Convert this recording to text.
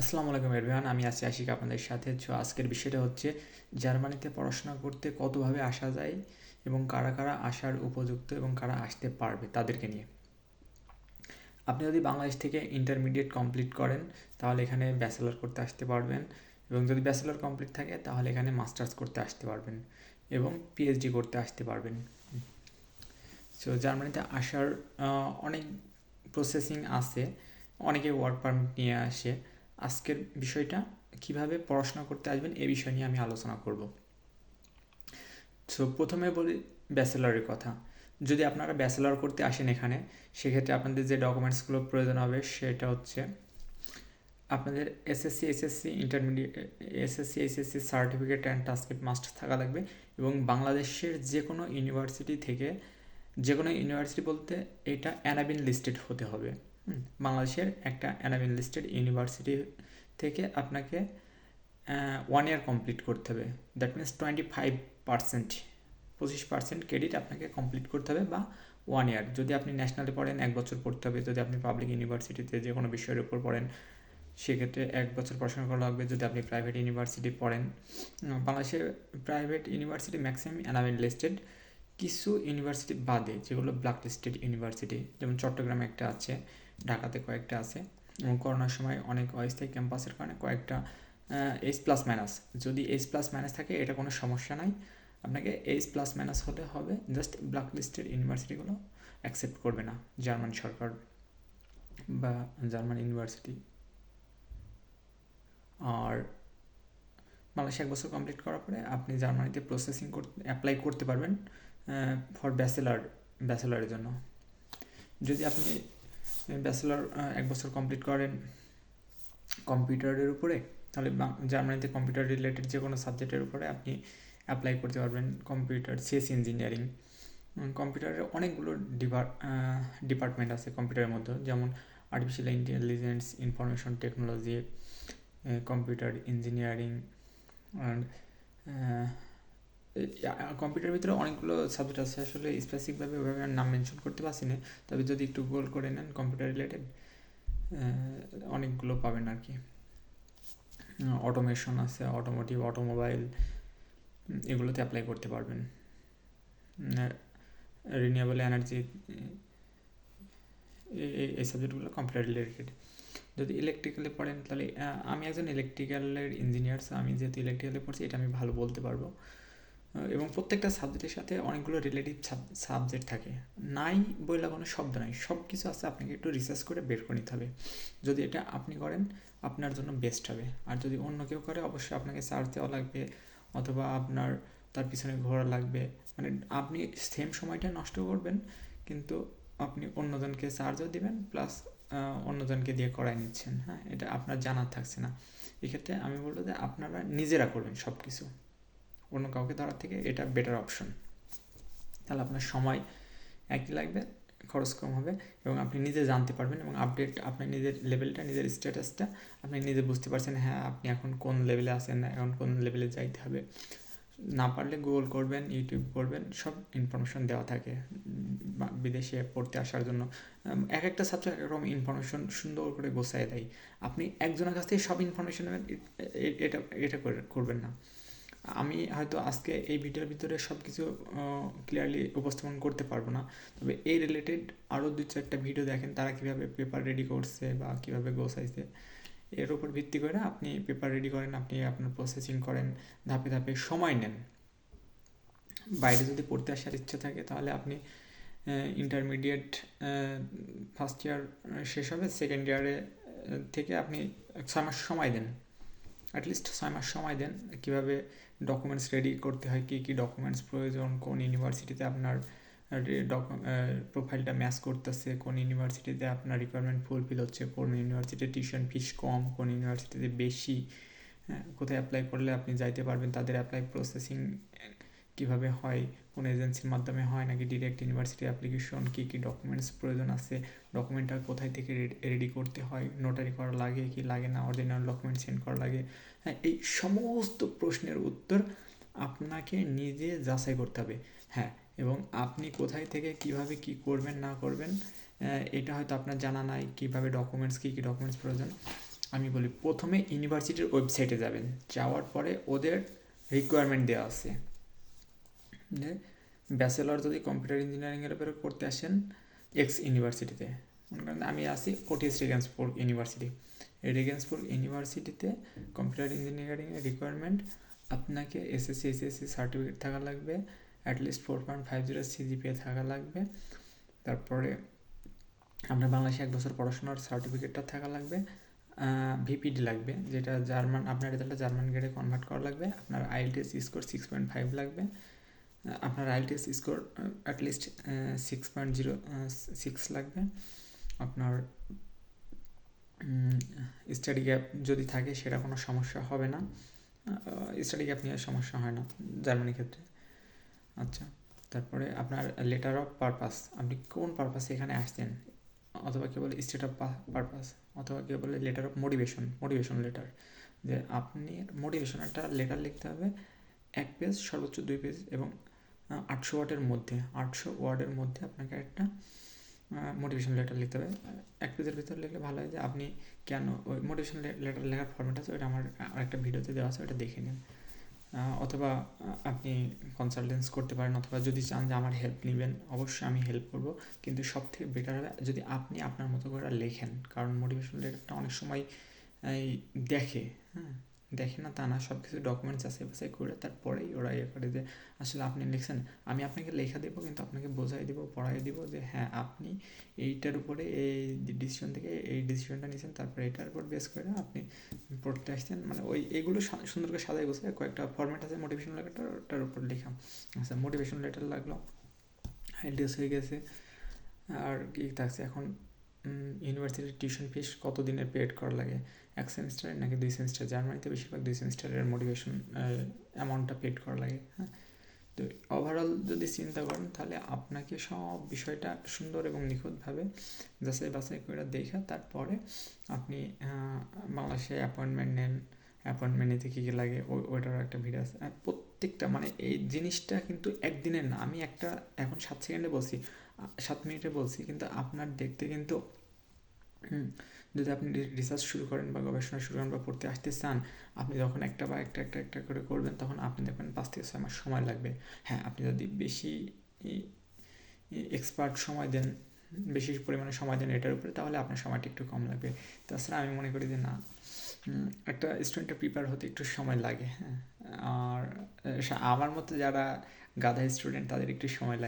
আসসালামু আলাইকুম এভরিওয়ান, আমি আছি আশিক আপনাদের সাথে। আজকের বিষয়টা হচ্ছে জার্মানিতে পড়াশোনা করতে কতভাবে আসা যায় এবং কারা কারা আসার উপযুক্ত এবং কারা আসতে পারবে তাদেরকে নিয়ে। আপনি যদি বাংলাদেশ থেকে ইন্টারমিডিয়েট কমপ্লিট করেন তাহলে এখানে ব্যাচেলর করতে আসতে পারবেন, এবং যদি ব্যাচেলর কমপ্লিট থাকে তাহলে এখানে মাস্টার্স করতে আসতে পারবেন এবং পিএইচডি করতে আসতে পারবেন। জার্মানিতে আসার অনেক প্রসেসিং আছে, অনেকে ওয়ার্ক পারমিট নিয়ে আসে। আজকের বিষয়টা কিভাবে পড়াশোনা করতে আসবেন এ বিষয় নিয়ে আমি আলোচনা করব। প্রথমে বলি ব্যাচেলরের কথা। যদি আপনারা ব্যাচেলর করতে আসেন এখানে, সেক্ষেত্রে আপনাদের যে ডকুমেন্টসগুলো প্রয়োজন হবে সেটা হচ্ছে আপনাদের SSC intermediate SSC certificate and টাস্কেট মাস্ট থাকা লাগবে, এবং বাংলাদেশের যে কোনো ইউনিভার্সিটি থেকে, যে কোনো ইউনিভার্সিটি বলতে এটা অ্যানাবিন লিস্টেড হতে হবে। বাংলাদেশের একটা অ্যানাবিন লিস্টেড ইউনিভার্সিটি থেকে আপনাকে 1 ইয়ার কমপ্লিট করতে হবে। দ্যাট মিনস 25%, 25% ক্রেডিট আপনাকে কমপ্লিট করতে হবে, বা 1 ইয়ার। যদি আপনি ন্যাশনালে পড়েন 1 বছর পড়তে হবে, যদি আপনি পাবলিক ইউনিভার্সিটিতে যে কোনো বিষয়ের উপর পড়েন সেক্ষেত্রে 1 বছর পড়াশোনা করা লাগবে। যদি আপনি প্রাইভেট ইউনিভার্সিটি পড়েন, বাংলাদেশের প্রাইভেট ইউনিভার্সিটি ম্যাক্সিমাম অ্যানাবিন লিস্টেড, কিছু ইউনিভার্সিটি বাদে যেগুলো ব্ল্যাক লিস্টেড ইউনিভার্সিটি, যেমন চট্টগ্রামে একটা আছে, ঢাকাতে কয়েকটা আছে, এবং করোনার সময় অনেক অস্থায়ী ক্যাম্পাসের কারণে কয়েকটা এইচ প্লাস মাইনাস। যদি এইচ প্লাস মাইনাস থাকে এটা কোনো সমস্যা নাই, আপনাকে এইচ প্লাস মাইনাস হলে হবে, জাস্ট ব্ল্যাক লিস্টেড ইউনিভার্সিটিগুলো অ্যাকসেপ্ট করবে না জার্মান সরকার বা জার্মান ইউনিভার্সিটি। আর বাংলাদেশে 1 বছর কমপ্লিট করার পরে আপনি জার্মানিতে প্রসেসিং করতে অ্যাপ্লাই করতে পারবেন ফর ব্যাচেলারের জন্য। যদি আপনি ব্যাচেলর 1 বছর কমপ্লিট করেন কম্পিউটারের উপরে, তাহলে জার্মানিতে কম্পিউটার রিলেটেড যে কোনো সাবজেক্টের উপরে আপনি অ্যাপ্লাই করতে পারবেন। কম্পিউটার, সিএসসি ইঞ্জিনিয়ারিং, কম্পিউটারের অনেকগুলো ডিপার্টমেন্ট আছে কম্পিউটারের মধ্যে, যেমন artificial intelligence, information technology, computer engineering, and কম্পিউটারের ভিতরে অনেকগুলো সাবজেক্ট আছে, আসলে স্পেসিফিকভাবে ওইভাবে নাম মেনশন করতে পারছি না, তবে যদি একটু গোল করে নেন কম্পিউটার রিলেটেড অনেকগুলো পাবেন আর কি। অটোমেশন আছে, অটোমোটিভ, অটোমোবাইল, এগুলোতে অ্যাপ্লাই করতে পারবেন। রিনিউয়েবল এনার্জি, এই সাবজেক্টগুলো কম্পিউটার রিলেটেড। যদি ইলেকট্রিক্যালে পড়েন তাহলে আমি একজন ইলেকট্রিক্যালের ইঞ্জিনিয়ার, আমি যেহেতু ইলেকট্রিক্যালে পড়ছি এটা আমি ভালো বলতে পারবো। এবং প্রত্যেকটা সাবজেক্টের সাথে অনেকগুলো রিলেটিভ সাবজেক্ট থাকে, নাই বইলা কোনো শব্দ নাই, সব কিছু আছে, আপনাকে একটু রিসার্চ করে বের করে নিতে হবে। যদি এটা আপনি করেন আপনার জন্য বেস্ট হবে, আর যদি অন্য কেউ করে অবশ্যই আপনাকে সার্চ দেওয়া লাগবে, অথবা আপনার তার পিছনে ঘোরা লাগবে। মানে আপনি সেম সময়টা নষ্ট করবেন, কিন্তু আপনি অন্যজনকে চার্জও দিবেন, প্লাস অন্যজনকে দিয়ে করাই নিচ্ছেন। হ্যাঁ, এটা আপনার জানার থাকছে না। এক্ষেত্রে আমি বলবো যে আপনারা নিজেরা করবেন সব কিছু, অন্য কাউকে ধরার থেকে এটা বেটার অপশন। তাহলে আপনার সময় একই লাগবে, খরচ কম হবে, এবং আপনি নিজে জানতে পারবেন, এবং আপডেট আপনার নিজের লেভেলটা, নিজের স্ট্যাটাসটা আপনি নিজে বুঝতে পারছেন, হ্যাঁ আপনি এখন কোন লেভেলে আছেন, এখন কোন লেভেলে যাইতে হবে। না পারলে গুগল করবেন, ইউটিউব করবেন, সব ইনফরমেশন দেওয়া থাকে বিদেশে পড়তে আসার জন্য। এক একটা সাবজেক্ট একরকম ইনফরমেশন সুন্দর করে গোছায় দেয়। আপনি একজনের কাছ থেকে সব ইনফরমেশন নেবেন, এটা এটা করবেন না। আমি হয়তো আজকে এই ভিডিওর ভিতরে সব কিছু ক্লিয়ারলি উপস্থাপন করতে পারবো না, তবে এই রিলেটেড আরও 2-4টা ভিডিও দেখেন, তারা কীভাবে পেপার রেডি করছে বা কীভাবে গোছাইছে, এর উপর ভিত্তি করে আপনি পেপার রেডি করেন, আপনি আপনার প্রসেসিং করেন, ধাপে ধাপে সময় নেন। বাইরে যদি পড়তে আসার ইচ্ছা থাকে তাহলে আপনি ইন্টারমিডিয়েট ফার্স্ট ইয়ার শেষ হবে, সেকেন্ড ইয়ারে থেকে আপনি 6 মাস সময় দেন, অ্যাটলিস্ট 6 মাস সময় দেন। কীভাবে ডকুমেন্টস রেডি করতে হয়, কী কী ডকুমেন্টস প্রয়োজন, কোন ইউনিভার্সিটিতে আপনার প্রোফাইলটা ম্যাচ করতেছে, কোন ইউনিভার্সিটিতে আপনার রিকোয়ারমেন্ট ফুলফিল হচ্ছে, কোন ইউনিভার্সিটিতে টিউশন ফিস কম, কোন ইউনিভার্সিটিতে বেশি, কোথায় অ্যাপ্লাই করলে আপনি যাইতে পারবেন, তাদের অ্যাপ্লাই প্রসেসিং কীভাবে হয়, কোন এজেন্সির মাধ্যমে হয় নাকি ডিরেক্ট ইউনিভার্সিটি অ্যাপ্লিকেশন, কী কী ডকুমেন্টস প্রয়োজন আছে, ডকুমেন্টটা কোথায় থেকে রেডি করতে হয়, নোটারি করা লাগে কি লাগে না, অরিজিনাল ডকুমেন্ট সেন্ড করা লাগে। হ্যাঁ, এই সমস্ত প্রশ্নের উত্তর আপনাকে নিজে যাচাই করতে হবে। হ্যাঁ, এবং আপনি কোথায় থেকে কিভাবে কি করবেন না করবেন এটা হয়তো আপনার জানা নাই, কীভাবে ডকুমেন্টস, কী কী ডকুমেন্টস প্রয়োজন। আমি বলি প্রথমে ইউনিভার্সিটির ওয়েবসাইটে যাবেন, যাওয়ার পরে ওদের রিকোয়ারমেন্ট দেওয়া আছে যে ব্যাচেলর যদি কম্পিউটার ইঞ্জিনিয়ারিংয়ের উপরে করতে আসেন এক্স ইউনিভার্সিটিতে, মনে করেন আমি আসি ওটিএস রেগেন্সবুর্গ ইউনিভার্সিটি, এই রেগেন্সবুর্গ ইউনিভার্সিটিতে কম্পিউটার ইঞ্জিনিয়ারিংয়ের রিকোয়ারমেন্ট আপনাকে এসএসসি এইচএসসি সার্টিফিকেট থাকা লাগবে, অ্যাটলিস্ট 4.50 সিজিপিএ থাকা লাগবে, তারপরে আপনার বাংলাদেশে 1 বছর পড়াশোনার সার্টিফিকেটটা থাকা লাগবে, ভিপিডি লাগবে যেটা জার্মান, আপনার রেজাল্টটা জার্মান গ্রেডে কনভার্ট করা লাগবে, আপনার আইএলটিএস স্কোর 6.5 লাগবে, আপনার আইএলটিএস স্কোর অ্যাটলিস্ট 6.06 লাগবে, আপনার স্টাডি গ্যাপ যদি থাকে সেটা কোনো সমস্যা হবে না, স্টাডি গ্যাপ নিয়ে সমস্যা হয় না জার্মানির ক্ষেত্রে। আচ্ছা, তারপরে আপনার লেটার অফ পারপাস, আপনি কোন পারপাসে এখানে আসছেন, অথবা কেউ বলে স্টেট অফ পারপাস, অথবা কেউ বলে লেটার অফ মোটিভেশন লেটার, যে আপনি মোটিভেশন একটা লেটার লিখতে হবে 1 পেজ, সর্বোচ্চ 2 পেজ, এবং 800 ওয়ার্ডের মধ্যে আপনাকে একটা মোটিভেশন লেটার লিখতে হবে। 1 পেজের ভিতরে লিখলে ভালো হয়, যে আপনি কেন ওই মোটিভেশন লেটার লেখার ফর্মেট আছে, ওইটা আমার আরেকটা ভিডিওতে দেওয়া আছে, ওইটা দেখে নিন। অথবা আপনি কনসালটেন্স করতে পারেন, অথবা যদি চান যে আমার হেল্প নেবেন, অবশ্যই আমি হেল্প করব, কিন্তু সব থেকে বেটার হবে যদি আপনি আপনার মতো করে লেখেন, কারণ মোটিভেশন লেটারটা অনেক সময় দেখে, দেখে না তা না, সব কিছু ডকুমেন্টস বাছাই করে তারপরেই ওরা ইয়ে করে যে আসলে আপনি লিখছেন, আমি আপনাকে লেখা দেবো, কিন্তু আপনাকে বোঝাই দিব, পড়াই দিব যে হ্যাঁ আপনি এইটার উপরে এই ডিসিশন থেকে এই ডিসিশনটা নিয়েছেন, তারপরে এটার উপর বেস করে আপনি পড়তে আসছেন, মানে ওই এগুলো সুন্দর করে সাজাই গোছায় কয়েকটা ফরম্যাট আছে মোটিভেশন লেটারটার, ওটার উপর লেখা। আচ্ছা, মোটিভেশন লেটার লাগলো, আইডিয়াস হয়ে গেছে, আর কি থাকছে এখন, ইউনিভার্সিটির টিউশন ফিস কত দিনের পেড করা লাগে, 1 সেমিস্টারের নাকি 2 সেমিস্টার, জার্মানিতে বেশিরভাগ 2 সেমিস্টারের মোটিভেশন অ্যামাউন্টটা পেড করা লাগে। হ্যাঁ, তো ওভারঅল যদি চিন্তা করেন তাহলে আপনাকে সব বিষয়টা সুন্দর এবং নিখুঁতভাবে যাচাই বাছাই করে দেখা তারপরে আপনি বাংলাদেশে অ্যাপয়েন্টমেন্ট নেন, অ্যাপয়েন্টমেন্ট নিতে কী কী লাগে ওইটারও একটা ভিডিও আছে, প্রত্যেকটা মানে এই জিনিসটা কিন্তু একদিনের না, আমি একটা এখন 7 সেকেন্ডে বলছি, 7 মিনিটে বলছি, কিন্তু আপনার দেখতে কিন্তু যদি আপনি রিসার্চ শুরু করেন বা গবেষণা শুরু করেন বা পড়তে আসতে চান, আপনি যখন একটা বা একটা করে করবেন, তখন আপনি দেখবেন 5 থেকে 6 মাস সময় লাগবে। হ্যাঁ, আপনি যদি বেশি এক্সপার্ট সময় দেন, বেশি পরিমাণে সময় দেন এটার উপরে, তাহলে আপনার সময়টা একটু কম লাগবে। তাছাড়া আমি মনে করি যে না, একটা স্টুডেন্টের প্রিপেয়ার হতে একটু সময় লাগে। হ্যাঁ, আর আমার মতো যারা গাধা স্টুডেন্ট তাদের একটু সময় লাগে।